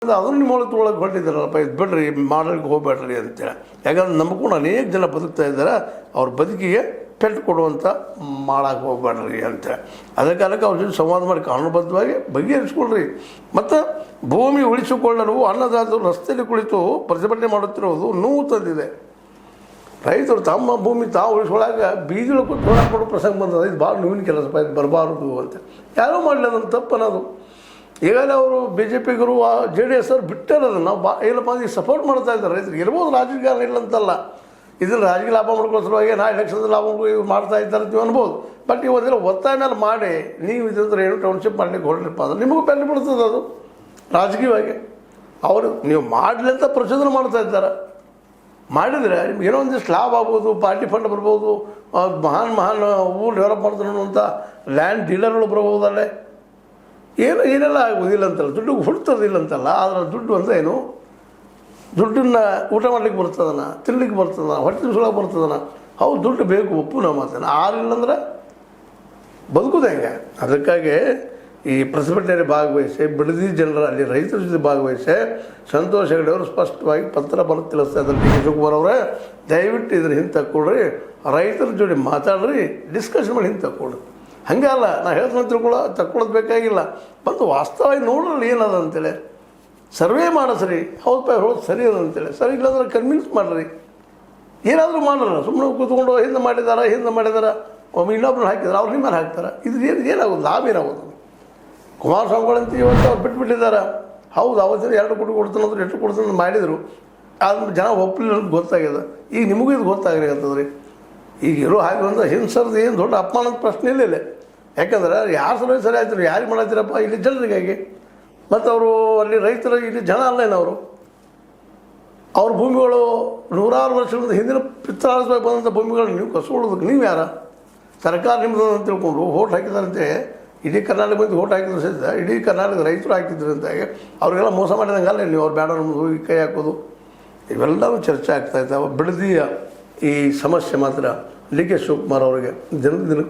ಅದನ್ನು ನಿಮ್ಮೊಳಗೆ ತೊಗೊಳಕ್ಕೆ ಹೊರಟಿದ್ದಾರಲ್ಲಪ್ಪ, ಇದು ಬಿಡ್ರಿ, ಮಾಡಲಿಕ್ಕೆ ಹೋಗ್ಬೇಡ್ರಿ ಅಂತೇಳಿ. ಯಾಕಂದ್ರೆ ನಮಗೂ ಅನೇಕ ಜನ ಬದುಕ್ತಾ ಇದ್ದಾರೆ, ಅವ್ರ ಬದುಕಿಗೆ ಪೆಟ್ಟು ಕೊಡುವಂಥ ಮಾಡಕ್ಕೆ ಹೋಗ್ಬೇಡ್ರಿ ಅಂತೇಳಿ. ಅದಕ್ಕೆ ಅವ್ರ ಜೊತೆ ಸಂವಾದ ಮಾಡಿ ಕಾನೂನುಬದ್ಧವಾಗಿ ಬಗೆಹರಿಸ್ಕೊಳ್ರಿ. ಮತ್ತು ಭೂಮಿ ಉಳಿಸಿಕೊಳ್ಳಲು ಅನ್ನದಾತರು ರಸ್ತೆಯಲ್ಲಿ ಕುಳಿತು ಪ್ರತಿಭಟನೆ ಮಾಡುತ್ತಿರುವುದು ನೋವು ತಂದಿದೆ. ರೈತರು ತಮ್ಮ ಭೂಮಿ ತಾವು ಉಳಿಸ್ಕೊಳ್ಳಾಗ ಬೀದಿಗಳು ಕೂತು ಹೋರಾಟ ಮಾಡೋ ಪ್ರಸಂಗ ಬಂದದ. ಇದು ಭಾಳ ನೋವಿನ ಕೆಲಸಪ್ಪ, ಇದು ಬರಬಾರ್ದು ಅಂತ ಯಾರೂ ಮಾಡಲಿ, ಅದನ್ನು ತಪ್ಪು ಅನ್ನೋದು. ಈಗಾಗಲೇ ಅವರು BJP ಗರು JDS ಅವ್ರು ಬಿಟ್ಟರೆ ಅದನ್ನು ನಾವು ಏನಪ್ಪ ಈಗ ಸಪೋರ್ಟ್ ಮಾಡ್ತಾ ಇದ್ದಾರೆ. ರೈತರಿಗೆ ಇರ್ಬೋದು, ರಾಜಕೀಯ ಇಲ್ಲ ಅಂತಲ್ಲ, ಇದನ್ನು ರಾಜಕೀಯ ಲಾಭ ಮಾಡ್ಕೊಳ್ಳೋ ಸಲುವಾಗಿ ನಾ ಎಲೆಕ್ಷನ್ದ ಲಾಭ ಇವ್ರು ಮಾಡ್ತಾ ಇದ್ದಾರೆ ನೀವು ಅನ್ಬೋದು. ಬಟ್ ಇವತ್ತೆಲ್ಲ ಒತ್ತಾಯ ಮೇಲೆ ಮಾಡಿ ನೀವು ಇದಂದ್ರೆ ಏನು ಟೌನ್ಶಿಪ್ ಮಾಡಲಿಕ್ಕೆ ಹೊರಟಿರಪ್ಪ ಅಂದ್ರೆ ನಿಮಗೂ ಬೆಲೆ ಬಿಡ್ತದೆ. ಅದು ರಾಜಕೀಯವಾಗಿ ಅವರು ನೀವು ಮಾಡಲಿ ಅಂತ ಪ್ರಚೋದನೆ ಮಾಡ್ತಾ ಇದ್ದಾರೆ. ಮಾಡಿದರೆ ನಿಮ್ಗೆ ಏನೋ ಒಂದಿಷ್ಟು ಲಾಭ ಆಗ್ಬೋದು, ಪಾರ್ಟಿ ಫಂಡ್ ಬರ್ಬೋದು, ಮಹಾನ್ ಊರು ಡೆವಲಪ್ ಮಾಡ್ತಾರೆ ಅನ್ನುವಂಥ ಲ್ಯಾಂಡ್ ಡೀಲರ್ಗಳು ಬರ್ಬೋದಲ್ಲೇ, ಏನೆಲ್ಲ ಆಗೋದಿಲ್ಲ ಅಂತಲ್ಲ, ದುಡ್ಡು ಹುಡ್ತದಿಲ್ಲ ಅಂತಲ್ಲ. ಆದರೆ ದುಡ್ಡು ಅಂದರೆ ಏನು, ದುಡ್ಡನ್ನು ಊಟ ಮಾಡ್ಲಿಕ್ಕೆ ಬರ್ತದನ, ತಿನ್ಲಿಕ್ಕೆ ಬರ್ತದನ, ಹೊಟ್ಟೆ ತುಂಬಿಸೋಕೆ ಬರ್ತದನ. ಹೌದು, ದುಡ್ಡು ಬೇಕು, ಒಪ್ಪು ನಾವು ಮಾತೇನೆ. ಆರಿಲ್ಲಂದ್ರೆ ಬದುಕುದು ಹೆಂಗೆ? ಅದಕ್ಕಾಗಿ ಈ ಪ್ರತಿಭಟನೆಯಲ್ಲಿ ಭಾಗವಹಿಸಿ ಬಿಡದಿ ಜನರ ಅಲ್ಲಿ ರೈತರ ಜೊತೆ ಭಾಗವಹಿಸಿ ಸಂತೋಷ್ ಹೆಗಡೆ ಅವರು ಸ್ಪಷ್ಟವಾಗಿ ಪತ್ರ ಬರೆದು ತಿಳಿಸ್ತಾ ಇದ್ದಾರೆ. DK ಶಿವಕುಮಾರ್ ಅವರೇ, ದಯವಿಟ್ಟು ಇದ್ರ ಹಿಂದೆ ತಕ್ಕೊಳ್ರಿ, ರೈತರ ಜೋಡಿ ಮಾತಾಡ್ರಿ, ಡಿಸ್ಕಷನ್ ಮಾಡಿ ಹಿಂದೆ ತಕ್ಕೊಳ್ರಿ. ಹಾಗೆ ಅಲ್ಲ, ನಾ ಹೇಳ್ತಾನೆ ತಕ್ಕೊಳ್ಳೋದು ಬೇಕಾಗಿಲ್ಲ, ಬಂದು ವಾಸ್ತವವಾಗಿ ನೋಡ್ರಲ್ಲಿ ಏನದ ಅಂತೇಳಿ ಸರ್ವೆ ಮಾಡಿಸ್ರಿ. ಹೌದು ಹೇಳೋದು ಸರಿ ಅದ ಅಂತೇಳಿ, ಸರಿ ಇಲ್ಲಾಂದ್ರೆ ಕನ್ವಿನ್ಸ್ ಮಾಡಿರಿ, ಏನಾದರೂ ಮಾಡಲ್ಲ. ಸುಮ್ಮನೆ ಕೂತ್ಕೊಂಡು ಹಿಂದೆ ಮಾಡಿದಾರ ಒಮ್ಮೆ ಇನ್ನೊಬ್ರು ಹಾಕಿದಾರೆ, ಅವ್ರು ನಿಮ್ಮ ಮೇಲೆ ಹಾಕ್ತಾರೆ. ಇದು ಏನಾಗೋದು, ಲಾಭ ಏನಾಗೋದು? ಕುಮಾರಸ್ವಾಮಿಗಳಂತ ಇವತ್ತು ಅವ್ರು ಬಿಟ್ಬಿಟ್ಟಿದ್ದಾರೆ. ಹೌದು, ಅವತ್ತಿನ 2 ಕೋಟಿ ಕೊಡ್ತಾನಂದ್ರೆ 8 ಕೊಡ್ತಾನೆ ಮಾಡಿದರು, ಆದ್ರೆ ಜನ ಒಪ್ಪಲಿಲ್ಲ ಅಂತ ಗೊತ್ತಾಗಿದೆ. ಈಗ ನಿಮಗೂ ಇದು ಗೊತ್ತಾಗಿರ್ತದೆ ರೀ. ಈಗ ಇರೋ ಹಾಗೆ ಅಂದ್ರೆ ಹಿಂಸರ್ದು ಏನು ದೊಡ್ಡ ಅಪಮಾನದ ಪ್ರಶ್ನೆ ಇಲ್ಲ. ಯಾಕಂದ್ರೆ ಯಾರು ಸರಿ ಆಯ್ತು, ಯಾರಿಗೆ ಮಾಡತ್ತೀರಪ್ಪ? ಇಲ್ಲಿ ಜನರಿಗಾಗಿ. ಮತ್ತು ಅವರು ಅಲ್ಲಿ ರೈತರ ಇಲ್ಲಿ ಜನ ಅಲ್ಲೇನವರು, ಅವ್ರ ಭೂಮಿಗಳು ನೂರಾರು ವರ್ಷದಿಂದ ಹಿಂದಿನ ಪಿತ್ರಾರ್ಜವಾಗಿ ಬಂದಂಥ ಭೂಮಿಗಳನ್ನ ನೀವು ಕಸ್ಕೊಳ್ಳೋದಕ್ಕೆ ನೀವು ಯಾರ? ಸರ್ಕಾರ ನಿಮ್ಮದು ಅಂತ ತಿಳ್ಕೊಂಡು ಓಟ್ ಹಾಕಿದಾರಂತೆ. ಇಡೀ ಕರ್ನಾಟಕ ಬಂದು ಓಟ್ ಹಾಕಿದ್ರು ಸಹಿತ ಇಡೀ ಕರ್ನಾಟಕದ ರೈತರು ಹಾಕಿದ್ರು ಅಂತಾಗೆ ಅವ್ರಿಗೆಲ್ಲ ಮೋಸ ಮಾಡಿದಂಗಲ್ಲ ನೀವು ಅವ್ರು ಬೇಡ ನಮ್ಮದು ಹೋಗಿ ಕೈ ಹಾಕೋದು, ಇವೆಲ್ಲವೂ ಚರ್ಚೆ ಆಗ್ತಾಯಿದ್ದಾವೆ. ಬಿಡದಿಯ ಈ ಸಮಸ್ಯೆ ಮಾತ್ರ DK ಶಿವಕುಮಾರ್ ಅವರಿಗೆ ದಿನಕ್ಕೆ